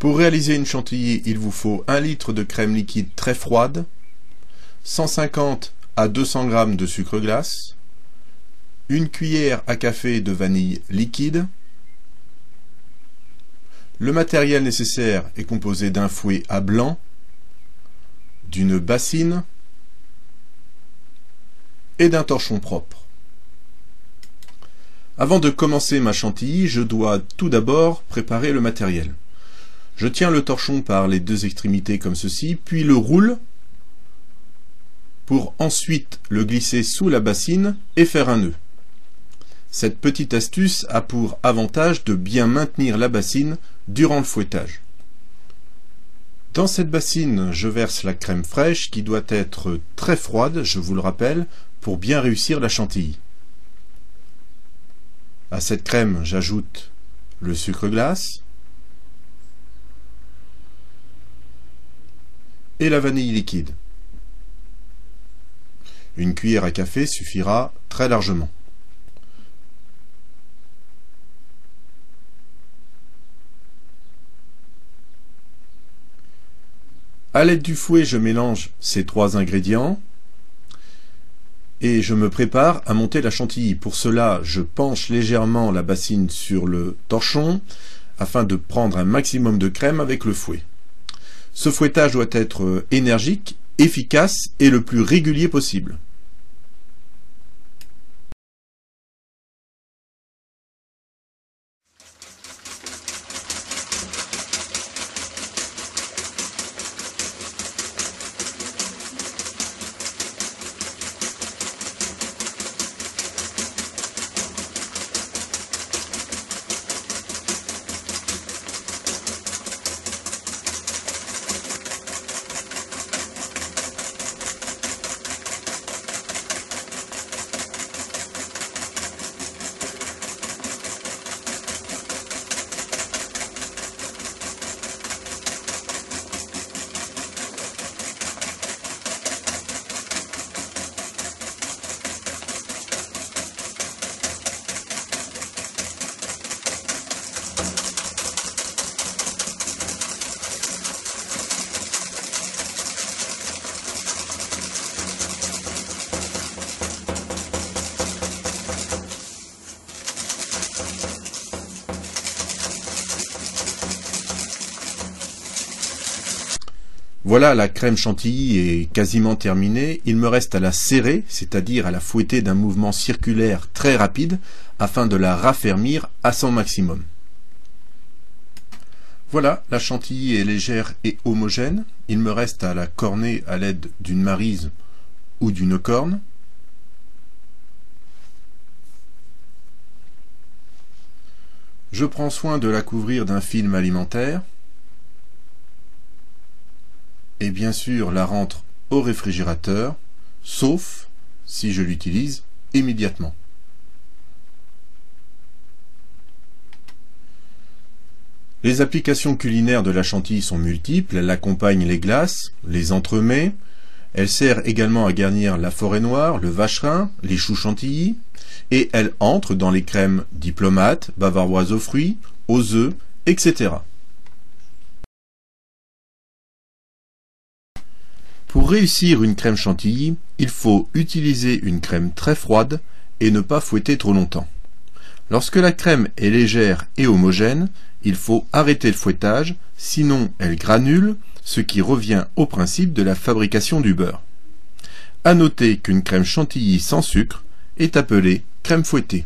Pour réaliser une chantilly, il vous faut 1 litre de crème liquide très froide, 150 à 200 g de sucre glace, 1 cuillère à café de vanille liquide. Le matériel nécessaire est composé d'un fouet à blanc, d'une bassine et d'un torchon propre. Avant de commencer ma chantilly, je dois tout d'abord préparer le matériel. Je tiens le torchon par les 2 extrémités comme ceci, puis le roule pour ensuite le glisser sous la bassine et faire un nœud. Cette petite astuce a pour avantage de bien maintenir la bassine durant le fouettage. Dans cette bassine, je verse la crème fraîche qui doit être très froide, je vous le rappelle, pour bien réussir la chantilly. À cette crème, j'ajoute le sucre glace et la vanille liquide. 1 cuillère à café suffira très largement. À l'aide du fouet, je mélange ces 3 ingrédients et je me prépare à monter la chantilly. Pour cela, je penche légèrement la bassine sur le torchon afin de prendre un maximum de crème avec le fouet. Ce fouettage doit être énergique, efficace et le plus régulier possible. Voilà, la crème chantilly est quasiment terminée. Il me reste à la serrer, c'est-à-dire à la fouetter d'un mouvement circulaire très rapide, afin de la raffermir à son maximum. Voilà, la chantilly est légère et homogène. Il me reste à la corner à l'aide d'une maryse ou d'une corne. Je prends soin de la couvrir d'un film alimentaire. Et bien sûr la rentre au réfrigérateur, sauf si je l'utilise immédiatement. Les applications culinaires de la chantilly sont multiples. Elle accompagne les glaces, les entremets. Elle sert également à garnir la forêt noire, le vacherin, les choux chantilly. Et elle entre dans les crèmes diplomates, bavaroises aux fruits, aux œufs, etc. Pour réussir une crème chantilly, il faut utiliser une crème très froide et ne pas fouetter trop longtemps. Lorsque la crème est légère et homogène, il faut arrêter le fouettage, sinon elle granule, ce qui revient au principe de la fabrication du beurre. À noter qu'une crème chantilly sans sucre est appelée crème fouettée.